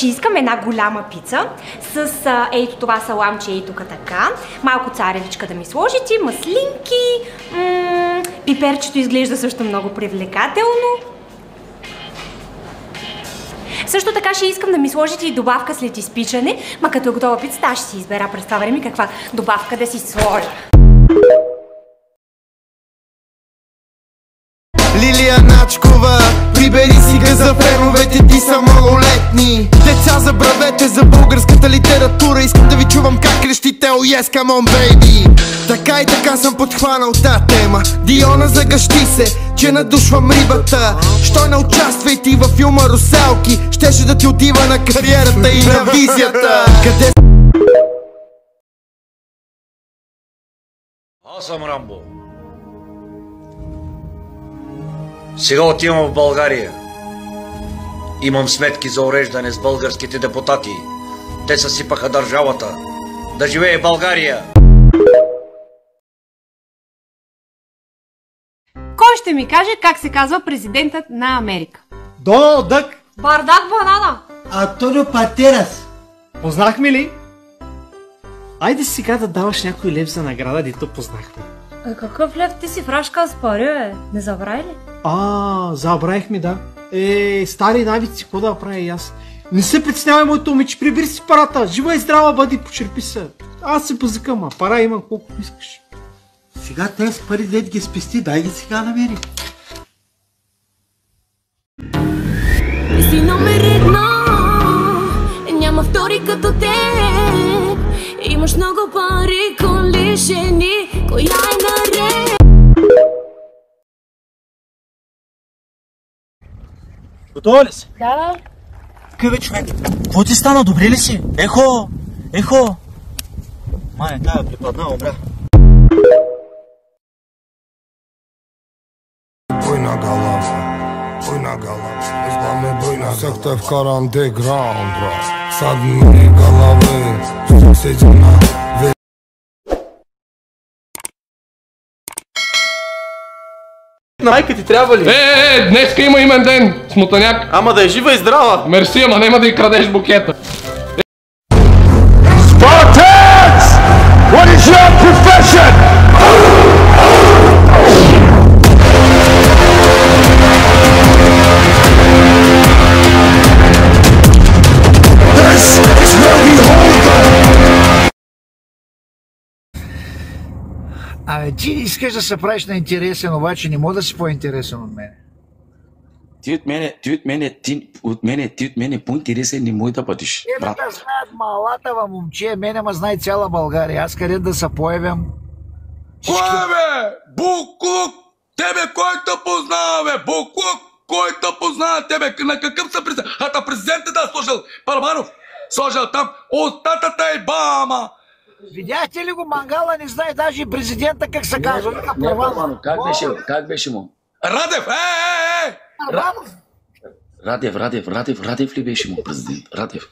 Ще искам една голяма пица с ето това саламче, ето така, малко царевичка да ми сложите, маслинки, пиперчето изглежда също много привлекателно. Също така ще искам да ми сложите и добавка след изпичане, ма като е готова пицата, аз ще си избера през това време каква добавка да си сложа. Лилия Начкова, прибери си га за феновете, ти са малолетни. Деца за бравете, за българската литература. Искам да ви чувам как крещите: oh yes, come on baby. Така и така съм подхванал тази тема. Диона, загъщи се, че надушвам рибата. Що не участвай ти във филма Русалки? Щеше да ти отива на кариерата и на визията. Къде... Аз съм Рамбо. Сега отивам в България. Имам сметки за уреждане с българските депутати. Те съсипаха държавата. Да живее България! Кой ще ми каже как се казва президентът на Америка? Доналд Дък. Бардак банана. Антонио Патерас. Познахме ли? Айде сега да даваш някой лев за награда, дето познахме. Какъв лев? Ти си фрашка с пари, бе? Не забрави ли? Забравихме, да. Стари навици, какво да правя и аз? Не се притеснявай, моето момиче, прибери си парата. Жива и здрава бъди, почерпи се. Аз се пазикам, а пара имам колко искаш. Сега тези пари дед ги спести, дай ги сега намери. Си номер едно, няма втори като теб. Имаш много пари, коли, жени, коя е наред? Готова ли си? Да. Къй бе, човек? Какво ти стана? Добре ли си? Ехо! Ехо! Май, тая припадна, обра. Бойна галава, избавме бойна секта вкара андеграунд, брат. Садни галави, що седя на ве... На майка ти трябва ли? Днеска има имен ден, смутаняк. Ама да е жива и здрава. Мерси, ама няма да й крадеш букета. Spartans! What is your profession? Ти искаш да се правиш на интересен, обаче не мога да си по-интересен от мен. От мене по-интересен не може да бъдеш. Да знаят малата момче, мене ма знае цяла България. Аз къде да се появям? Кой бе? Буклук! Тебе кой те познава, бе? Буклук! Кой те познава тебе? На какъв са президент? Президентът да сложил Парманов? Сложил там устатата и бама! Видяхте ли го мангала? Не знае даже и президента как се казва. Как беше му? Радев! Радев ли беше му президент? Радев.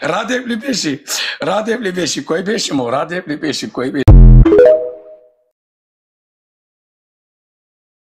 Радев ли беше? Кой беше му? Радев ли беше? Кой беше?